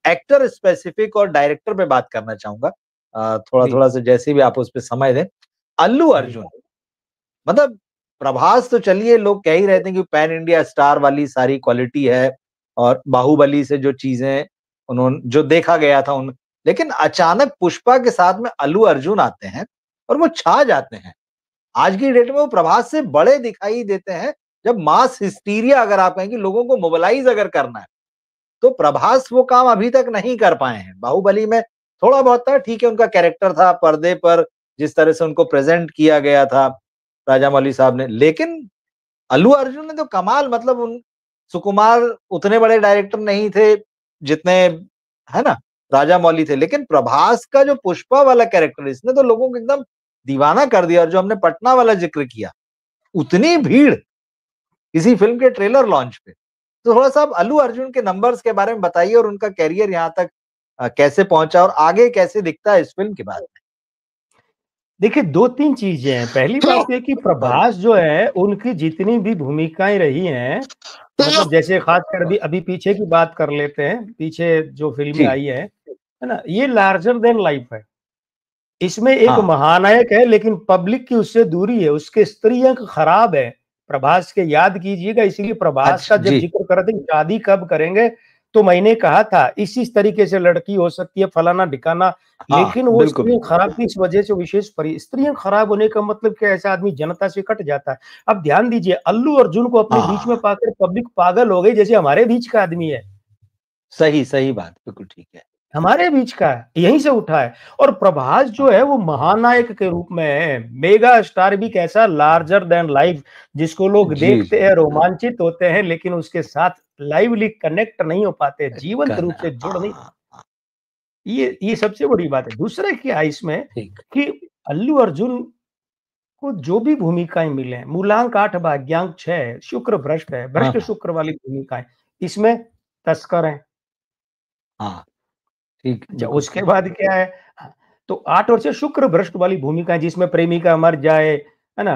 Actor specific और director पे बात करना चाहूंगा, थोड़ा जी। थोड़ा सा जैसे भी आप उस पे समय दें। अल्लू जी। अर्जुन, मतलब प्रभास तो चलिए लोग कह ही रहते हैं कि पैन इंडिया स्टार वाली सारी क्वालिटी है, और बाहुबली से जो चीजें उन्होंने जो देखा गया था उन, लेकिन अचानक पुष्पा के साथ में अल्लू अर्जुन आते हैं और वो छा जाते हैं। आज की डेट में वो प्रभास से बड़े दिखाई देते हैं। जब मास हिस्टीरिया अगर आप कहें कि लोगों को मोबिलाइज अगर करना है, तो प्रभास वो काम अभी तक नहीं कर पाए हैं। बाहुबली में थोड़ा बहुत था, ठीक है, उनका कैरेक्टर था पर्दे पर, जिस तरह से उनको प्रेजेंट किया गया था राजा मौली साहब ने, लेकिन अल्लू अर्जुन ने तो कमाल, मतलब उन सुकुमार उतने बड़े डायरेक्टर नहीं थे जितने, है ना, राजा मौली थे, लेकिन प्रभास का जो पुष्पा वाला कैरेक्टर, इसने तो लोगों को एकदम दीवाना कर दिया। और जो हमने पटना वाला जिक्र किया, उतनी भीड़ किसी फिल्म के ट्रेलर लॉन्च पे। तो थोड़ा सा आप अल्लू अर्जुन के नंबर्स के बारे में बताइए और उनका कैरियर यहाँ तक कैसे पहुंचा और आगे कैसे दिखता है इस फिल्म के बाद में। देखिए, 2-3 चीजें हैं। पहली बात ये कि प्रभास जो है, उनकी जितनी भी भूमिकाएं रही हैं, मतलब जैसे खासकर अभी पीछे की बात कर लेते हैं, पीछे जो फिल्में जी, आई है ना, ये लार्जर देन लाइफ है। इसमें एक हाँ, महानायक है, लेकिन पब्लिक की उससे दूरी है, उसके स्त्री अंक खराब है। प्रभास के याद कीजिएगा, इसीलिए प्रभास का अच्छा जब जी, जिक्र करते हैं शादी कब करेंगे, तो मैंने कहा था इस तरीके से लड़की हो सकती है, फलाना ढिकाना, हाँ, लेकिन वो बिल्कुल, स्त्रियां खराब थी, इस वजह से विशेष स्त्रियां खराब होने का मतलब क्या, ऐसा आदमी जनता से कट जाता है। अब ध्यान दीजिए, अल्लू अर्जुन को अपने बीच में हाँ, पाकर पब्लिक पागल हो गई, जैसे हमारे बीच का आदमी है, सही सही बात, बिल्कुल ठीक है। हमारे बीच का है, यहीं से उठा है। और प्रभास जो है वो महानायक के रूप में है, मेगा स्टार भी कैसा, लार्जर देन लाइफ, जिसको लोग जी देखते जी, हैं, रोमांचित होते हैं, लेकिन उसके साथ लाइवली कनेक्ट नहीं हो पाते, जीवंत रूप करना, से जुड़ नहीं। हाँ, हाँ, ये सबसे बड़ी बात है। दूसरा क्या है इसमें ठीक, कि अल्लू अर्जुन को जो भी भूमिकाएं मिले, मूलांक 8 भाग्यांक 6, शुक्र भ्रष्ट है, हाँ भ्रष्ट हाँ शुक्र वाली भूमिकाएं, इसमें तस्कर है। हाँ, ठीक, अच्छा, बिल्कुल उसके ठीक, बाद क्या है, तो 8 वर्ष से शुक्र भ्रष्ट वाली भूमिका है, जिसमें प्रेमिका मर जाए, है ना।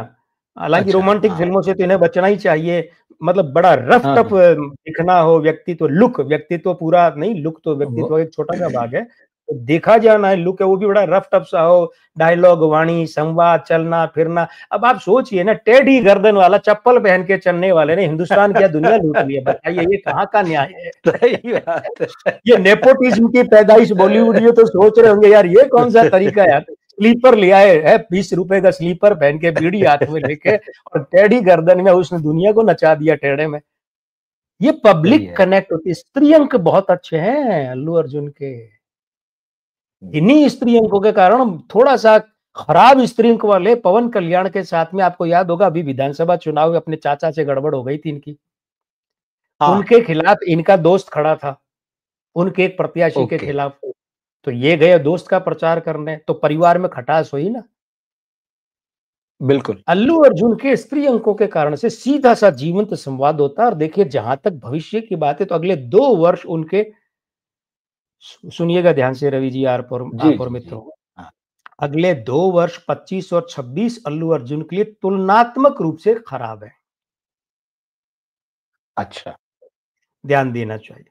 हालांकि अच्छा, रोमांटिक हाँ, फिल्मों से तो इन्हें बचना ही चाहिए, मतलब बड़ा रफ हाँ टफ हाँ, दिखना हो, व्यक्तित्व लुक, व्यक्तित्व पूरा नहीं, लुक तो वो, व्यक्तित्व एक छोटा सा भाग है, तो देखा जाना है लुक है वो भी बड़ा रफ टफ सा हो, डायलॉग वाणी संवाद चलना फिरना। अब आप सोचिए ना, टेढ़ी गर्दन वाला चप्पल पहन के चलने वाले ने हिंदुस्तान क्या दुनिया लूट लिया, बताइए ये कहाँ का न्याय है। सही बात है। ये नेपोटिज्म की पैदाइश बॉलीवुड, ये तो सोच रहे होंगे यार ये कौन सा तरीका है यार, स्लीपर लिया है 20 रुपए का स्लीपर पहन के, बीड़ी हाथ में लेके, और टेढ़ी गर्दन में उसने दुनिया को नचा दिया टेढ़े में। ये सही पब्लिक है, कनेक्ट होती है, स्त्री अंक बहुत अच्छे हैं अल्लू अर्जुन के। इन्हीं स्त्री अंकों के कारण थोड़ा सा खराब स्त्री अंक वाले पवन कल्याण के साथ में, आपको याद होगा अभी विधानसभा चुनाव में अपने चाचा से गड़बड़ हो गई थी इनकी, हाँ, उनके खिलाफ इनका दोस्त खड़ा था, उनके एक प्रत्याशी के ओके, खिलाफ, तो ये गए दोस्त का प्रचार करने, तो परिवार में खटास हुई ना। बिल्कुल, अल्लू अर्जुन के स्त्री अंकों के कारण से सीधा सा जीवंत संवाद होता है। और देखिए, जहां तक भविष्य की बात है, तो अगले 2 वर्ष उनके, सुनिएगा ध्यान से रवि जी, जी आप और जी जी, मित्रों, हाँ, अगले 2 वर्ष 25 और 26 अल्लू अर्जुन के लिए तुलनात्मक रूप से खराब है, अच्छा, ध्यान देना चाहिए।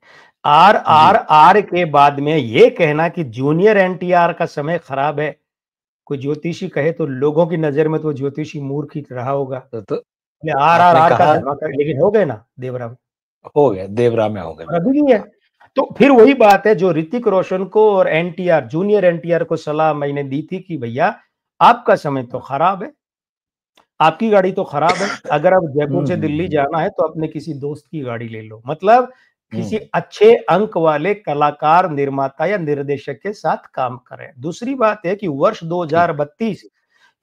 आर जी, आर आर के बाद में ये कहना कि जूनियर एनटीआर का समय खराब है, कोई ज्योतिषी कहे तो लोगों की नजर में तो ज्योतिषी मूर्ख ही रहा होगा। तो आर आर आपने आर का कहा, धमाका, लेकिन हो गए ना देवराव, हो गया, देवरा में हो गया, और अभी बिल्कुल, भी है। हाँ, तो फिर वही बात है जो ऋतिक रोशन को और एनटीआर, जूनियर एनटीआर को सलाह मैंने दी थी कि भैया आपका समय तो हाँ, खराब है, आपकी गाड़ी तो खराब है, अगर आप जयपुर से दिल्ली हम्म, जाना है तो अपने किसी दोस्त की गाड़ी ले लो, मतलब किसी हम्म, अच्छे अंक वाले कलाकार, निर्माता या निर्देशक के साथ काम करें। दूसरी बात है कि वर्ष ठीक, 2032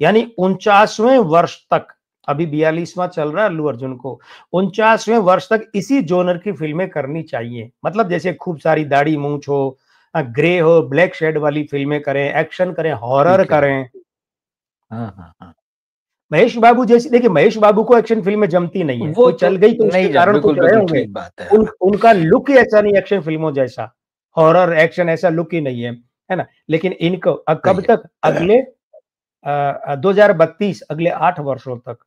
यानी 49वें वर्ष तक, अभी 42वां चल रहा है अल्लू अर्जुन को, 49वें वर्ष तक इसी जोनर की फिल्में करनी चाहिए। मतलब जैसे खूब सारी दाढ़ी मूंछ हो, ग्रे हो, ब्लैक शेड वाली फिल्में करें, एक्शन करें, हॉरर ठीक है, करें। हाँ हाँ हाँ, महेश बाबू जैसी, देखिए महेश बाबू को एक्शन फिल्में जमती नहीं है, वो कोई तो चल गई तो उसके नहीं जब, कारण कुछ बिल्कुल रहे बिल्कुल होंगे। ठीक बात है, हाँ, उनका लुक ही ऐसा नहीं, एक्शन फिल्मों जैसा हॉरर एक्शन ऐसा लुक ही नहीं है ना। लेकिन इनको सही कब है, तक, अगले 2032, अगले 8 वर्षों तक।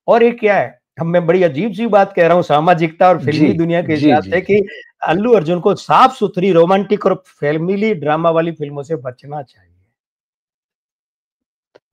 और एक क्या है अब मैं बड़ी अजीब-सी बात कह रहा हूँ सामाजिकता और जी, फ़िल्मी दुनिया के जी, हिसाब जी, से जी। कि अल्लू अर्जुन को साफ-सुथरी रोमांटिक और फैमिली ड्रामा वाली फ़िल्मों से बचना चाहिए।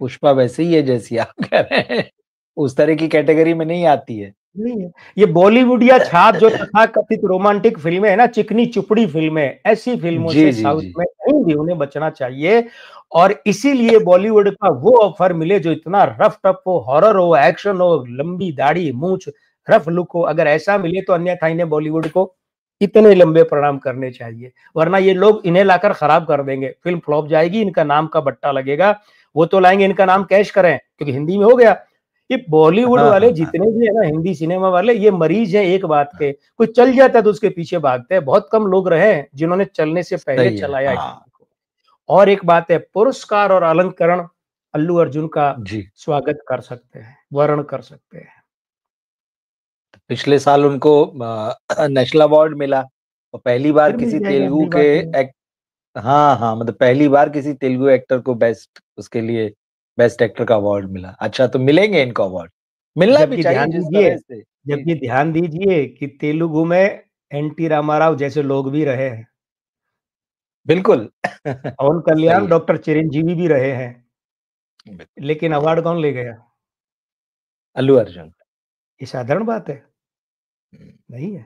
पुष्पा वैसे ही है जैसी आप कह रहे हैं, उस तरह की कैटेगरी में नहीं आती है। नहीं है। ये बॉलीवुड या छाप जो तथाकथित रोमांटिक फ़िल्में हैं ना, चिकनी-चुपड़ी फ़िल्में, ऐसी फ़िल्मों जी, से जी, साउथ जी। में कहीं भी उन्हें बचना चाहिए और इसीलिए बॉलीवुड का वो ऑफ़र मिले जो इतना रफ़-टफ़ हो, हॉरर हो, एक्शन हो, लंबी दाढ़ी, मूंछ, रफ़ लुक हो, अगर ऐसा मिले तो अन्यथा इन्हें बॉलीवुड को इतने लंबे प्रणाम करने चाहिए। वरना ये लोग इन्हें लाकर खराब कर देंगे। फ़िल्म फ्लॉप जाएगी, इनका नाम का बट्टा लगेगा। वो तो लाएँगे इनका नाम कैश करें, क्योंकि हिंदी में हो गया। ये बॉलीवुड हाँ, वाले हाँ, हाँ। जितने भी है ना हिंदी सिनेमा वाले ये मरीज हैं एक बात के, कोई चल जाता है तो उसके पीछे भागते हैं। बहुत कम लोग रहे हैं जिन्होंने चलने से पहले सही है, चलाया इस हाँ। फ़िल्म को। और एक बात है पुरस्कार और अलंकरण अल्लू अर्जुन का जी, स्वागत कर सकते हैं, वर्ण कर सकते हैं। पिछले साल उनको नेशनल अवार्ड मिला और पहली बार फिर मिल किसी जाएगा तेलुगु अगली के बार फिर। एक हाँ, हाँ, मतलब पहली बार किसी तेलुगु एक्टर को उसके लिए बेस्ट एक्टर का अवार्ड मिला। अच्छा तो मिलेंगे इनको अवार्ड। मिलना भी जबकि चाहिए ध्यान जिस दीजिए तरह से। जी, जबकि जी। ध्यान दीजिए कि तेलुगु में एनटी रामाराव जैसे लोग भी रहे हैं। बिल्कुल। पवन सही कल्याण, है। डॉक्टर चिरंजीवी भी रहे हैं। बिल्कुल। लेकिन अवार्ड कौन ले गया? अल्लू अर्जुन। ये साधारण बात है, हुँ। नहीं है।